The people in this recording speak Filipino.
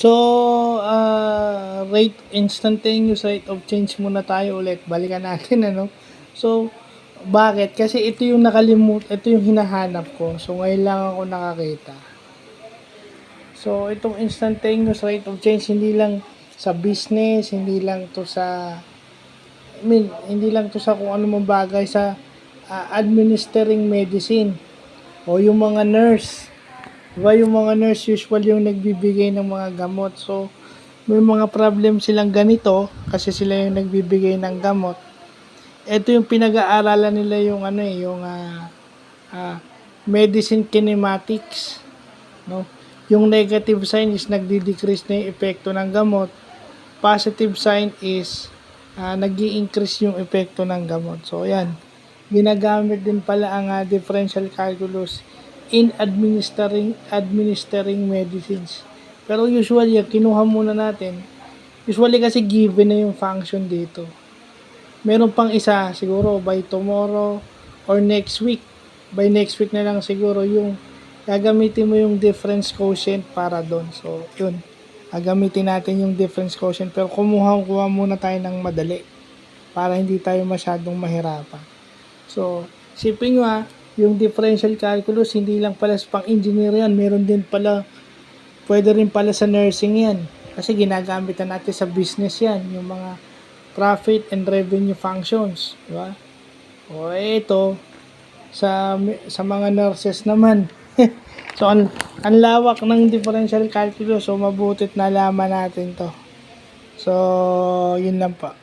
So, instantaneous rate of change muna tayo ulit. Balikan natin, ano? So, bakit? Kasi ito yung ito yung hinahanap ko. So, ngayon lang ako nakakita. So, itong instantaneous rate of change, hindi lang sa business, hindi lang to sa, hindi lang to sa kung ano mang bagay sa administering medicine o yung mga nurse. Diba yung mga nurse usual yung nagbibigay ng mga gamot. So, may mga problem silang ganito kasi sila yung nagbibigay ng gamot. Ito yung pinag-aaralan nila yung medicine kinematics, no? Yung negative sign is nagdi-decrease na yung epekto ng gamot. Positive sign is nag-i-increase yung epekto ng gamot. So, ayan. Ginagamit din pala ang differential calculus in administering medicines. Pero usually, kinuha muna natin. Usually kasi given na yung function dito. Meron pang isa, siguro by tomorrow or next week. By next week na lang siguro yung gagamitin mo yung difference quotient para doon. So, yun. Gagamitin natin yung difference quotient. Pero kuha muna tayo ng madali para hindi tayo masyadong mahirapan. So, sipin nyo yung differential calculus, hindi lang pala sa pang-engineer yan. Meron din pala, pwede rin pala sa nursing yan. Kasi ginagamit na natin sa business yan. Yung mga profit and revenue functions. Diba? O ito, sa mga nurses naman. So, ang lawak ng differential calculus. So, mabutit na laman natin to. So, yun lang pa.